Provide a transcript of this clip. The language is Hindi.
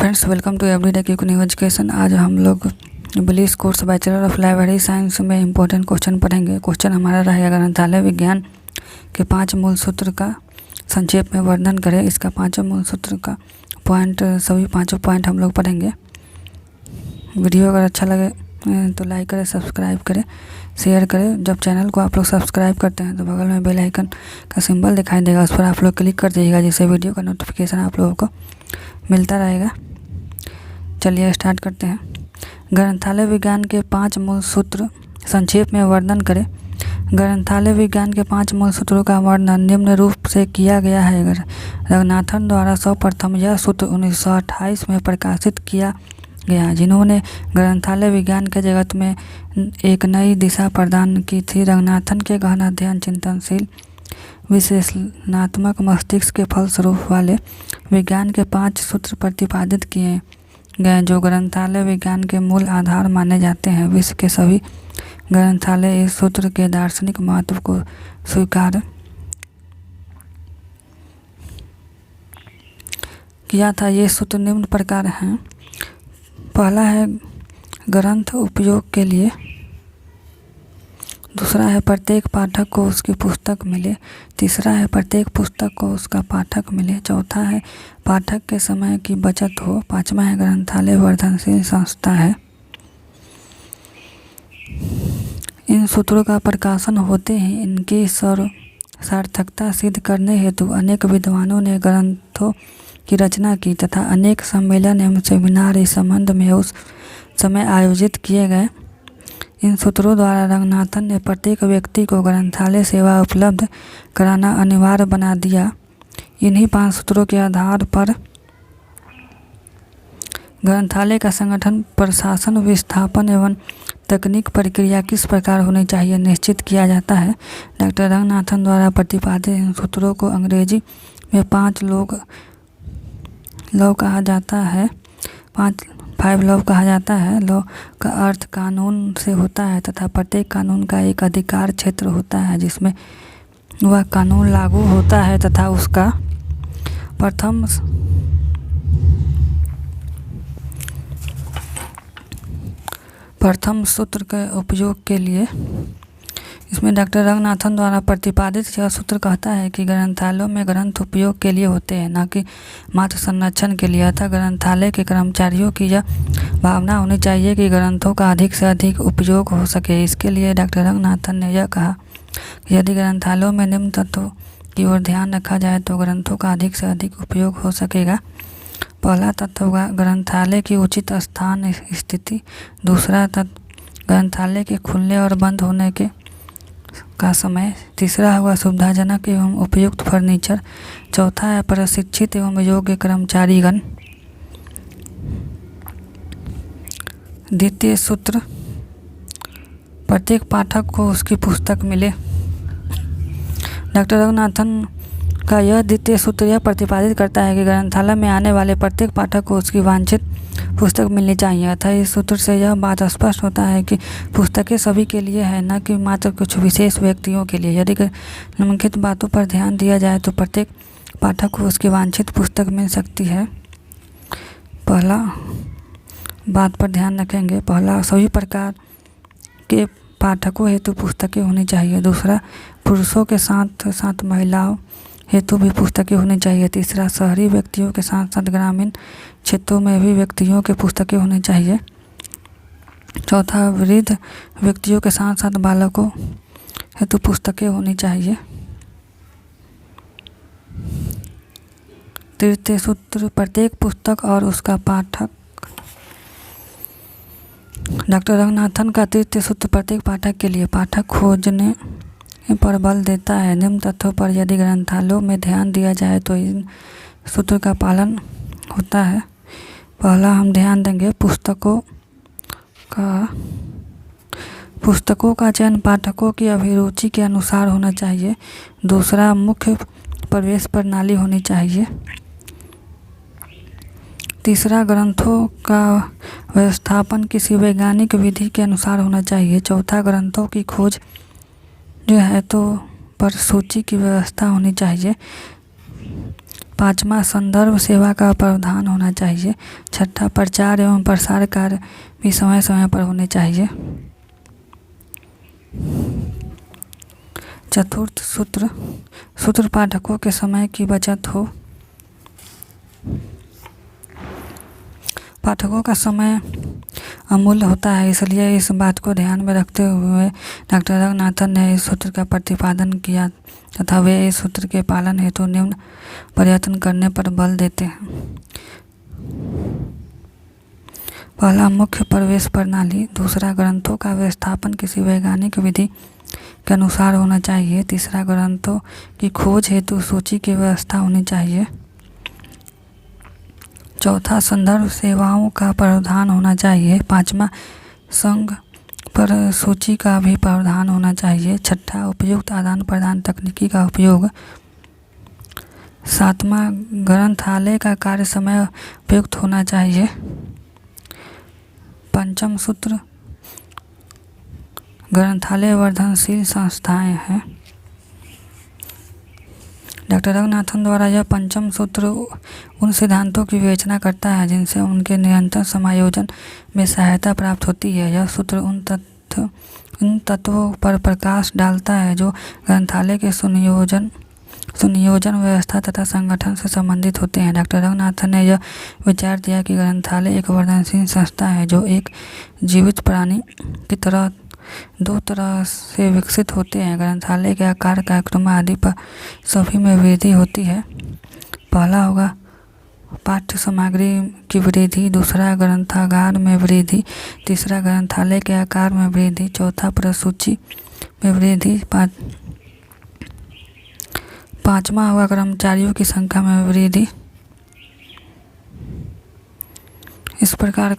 Friends, welcome to everyday quick new education. आज हम लोग BLIS course bachelor of library science में इम्पोर्टेंट क्वेश्चन पढ़ेंगे। क्वेश्चन हमारा रहेगा ग्रंथालय विज्ञान के 5 मूल सूत्र का संक्षेप में वर्णन करें। इसका 5 मूल सूत्र का सभी 5 पॉइंट हम लोग पढ़ेंगे। वीडियो अगर अच्छा लगे तो लाइक करें, सब्सक्राइब करें, शेयर करें। जब चैनल को आप लोग सब्सक्राइब करते हैं तो बगल में बेल आइकन का सिंबल दिखाई देगा, उस पर आप लोग क्लिक कर दीजिएगा, जिससे वीडियो का नोटिफिकेशन आप लोगों को मिलता रहेगा। चलिए स्टार्ट करते हैं। ग्रंथालय विज्ञान के 5 मूल सूत्र संक्षेप में वर्णन करें। ग्रंथालय विज्ञान के 5 मूल सूत्रों का वर्णन निम्न रूप से किया गया है। रंगनाथन द्वारा सर्वप्रथम यह सूत्र 1928 में प्रकाशित किया गया, जिन्होंने ग्रंथालय विज्ञान के जगत में एक नई दिशा प्रदान की थी। रंगनाथन के गहन अध्ययन, चिंतनशील, विश्लेषणात्मक मस्तिष्क के फलस्वरूप वाले विज्ञान के 5 सूत्र प्रतिपादित किए गए, जो ग्रंथालय विज्ञान के मूल आधार माने जाते हैं। विश्व के सभी ग्रंथालय इस सूत्र के दार्शनिक महत्व को स्वीकार किया था। ये सूत्र निम्न प्रकार हैं। पहला है ग्रंथ उपयोग के लिए, दूसरा है प्रत्येक पाठक को उसकी पुस्तक मिले, तीसरा है प्रत्येक पुस्तक को उसका पाठक मिले, चौथा है पाठक के समय की बचत हो, पांचवा है ग्रंथालय वर्धनशील संस्था है। इन सूत्रों का प्रकाशन होते ही इनकी सार्थकता सिद्ध करने हेतु अनेक विद्वानों ने ग्रंथों की रचना की तथा अनेक सम्मेलन एवं सेमिनार इस संबंध में उस समय आयोजित किए गए। इन सूत्रों द्वारा रंगनाथन ने प्रत्येक व्यक्ति को ग्रंथालय सेवा उपलब्ध कराना अनिवार्य बना दिया। इन्हीं 5 सूत्रों के आधार पर ग्रंथालय का संगठन, प्रशासन, विस्थापन एवं तकनीक प्रक्रिया किस प्रकार होनी चाहिए निश्चित किया जाता है। डॉक्टर रंगनाथन द्वारा प्रतिपादित इन सूत्रों को अंग्रेजी में 5 लॉ कहा जाता है। 5 लॉ कहा जाता है। लॉ का अर्थ कानून से होता है तथा प्रत्येक कानून का एक अधिकार क्षेत्र होता है जिसमें वह कानून लागू होता है तथा उसका प्रथम सूत्र के उपयोग के लिए, इसमें डॉक्टर रंगनाथन द्वारा प्रतिपादित यह सूत्र कहता है कि ग्रंथालयों में ग्रंथ उपयोग के लिए होते हैं, न कि मात्र संरक्षण के लिए। अतः ग्रंथालय के कर्मचारियों की यह भावना होनी चाहिए कि ग्रंथों का अधिक से अधिक उपयोग हो सके। इसके लिए डॉक्टर रंगनाथन ने यह कहा कि यदि ग्रंथालयों में निम्न तत्वों की ओर ध्यान रखा जाए तो ग्रंथों का अधिक से अधिक उपयोग हो सकेगा। पहला तत्व होगा ग्रंथालय की उचित स्थान स्थिति, दूसरा तत्व ग्रंथालय के खुलने और बंद होने का समय, तीसरा होगा सुविधाजनक एवं उपयुक्त फर्नीचर, चौथा है प्रशिक्षित एवं योग्य कर्मचारीगण। द्वितीय सूत्र, प्रत्येक पाठक को उसकी पुस्तक मिले। डॉक्टर रंगनाथन का यह द्वितीय सूत्र यह प्रतिपादित करता है कि ग्रंथालय में आने वाले प्रत्येक पाठक को उसकी वांछित पुस्तक मिलनी चाहिए। अतः इस सूत्र से यह बात स्पष्ट होता है कि पुस्तकें सभी के लिए है, न कि मात्र कुछ विशेष व्यक्तियों के लिए। यदि निम्नलिखित बातों पर ध्यान दिया जाए तो प्रत्येक पाठक को उसकी वांछित पुस्तक मिल सकती है। पहला बात पर ध्यान रखेंगे। पहला, सभी प्रकार के पाठकों हेतु पुस्तकें होनी चाहिए। दूसरा, पुरुषों के साथ साथ महिलाओं हेतु भी पुस्तकें होनी चाहिए। तीसरा, शहरी व्यक्तियों के साथ साथ ग्रामीण क्षेत्रों में भी व्यक्तियों के पुस्तकें होनी चाहिए। चौथा, वृद्ध व्यक्तियों के साथ साथ बालकों हेतु पुस्तकें होनी चाहिए। तृतीय सूत्र, प्रत्येक पुस्तक और उसका पाठक। डॉक्टर रंगनाथन का तृतीय सूत्र प्रत्येक पाठक के लिए पाठक खोजने पर बल देता है। निम्न तथ्यों पर यदि ग्रंथालयों में ध्यान दिया जाए तो इन सूत्र का पालन होता है। पहला हम ध्यान देंगे पुस्तकों का चयन पाठकों की अभिरुचि के अनुसार होना चाहिए। दूसरा, मुख्य प्रवेश प्रणाली होनी चाहिए। तीसरा, ग्रंथों का व्यवस्थापन किसी वैज्ञानिक विधि के अनुसार होना चाहिए। चौथा, ग्रंथों की खोज जो है तो पर सूची की व्यवस्था होनी चाहिए। पाँचवा संदर्भ सेवा का प्रावधान होना चाहिए। छठा प्रचार एवं प्रसार कार्य भी समय समय पर होने चाहिए। चतुर्थ सूत्र पाठकों के समय की बचत हो। पाठकों का समय अमूल्य होता है, इसलिए इस बात को ध्यान में रखते हुए डॉक्टर रंगनाथन ने इस सूत्र का प्रतिपादन किया तथा वे इस सूत्र के पालन हेतु निम्न प्रयत्न करने पर बल देते हैं। पहला, मुख्य प्रवेश प्रणाली। दूसरा, ग्रंथों का व्यवस्थापन किसी वैज्ञानिक विधि के अनुसार होना चाहिए। तीसरा, ग्रंथों की खोज हेतु सूची की व्यवस्था होनी चाहिए। चौथा, संदर्भ सेवाओं का प्रावधान होना चाहिए। पांचवा, संघ पर सूची का भी प्रावधान होना चाहिए। छठा, उपयुक्त आदान प्रदान तकनीकी का उपयोग। सातवां, ग्रंथालय का कार्य समय उपयुक्त होना चाहिए। पंचम सूत्र, ग्रंथालय वर्धनशील संस्थाएं हैं। डॉक्टर रंगनाथन द्वारा यह पंचम सूत्र उन सिद्धांतों की विवेचना करता है जिनसे उनके निरंतर समायोजन में सहायता प्राप्त होती है। यह सूत्र उन तत्वों पर प्रकाश डालता है जो ग्रंथालय के सुनियोजन व्यवस्था तथा संगठन से संबंधित होते हैं। डॉक्टर रंगनाथन ने यह विचार दिया कि ग्रंथालय एक वर्धनशील संस्था है जो एक जीवित प्राणी की तरह दो तरह से विकसित होते हैं। ग्रंथालय के आकार, कार्यक्रम आदि पर सभी में वृद्धि होती है। पहला होगा पाठ्य सामग्री की वृद्धि। दूसरा, ग्रंथागार में वृद्धि। तीसरा, ग्रंथालय के आकार में वृद्धि। चौथा, प्रसूची में वृद्धि। पांचवा होगा कर्मचारियों की संख्या में वृद्धि। इस प्रकार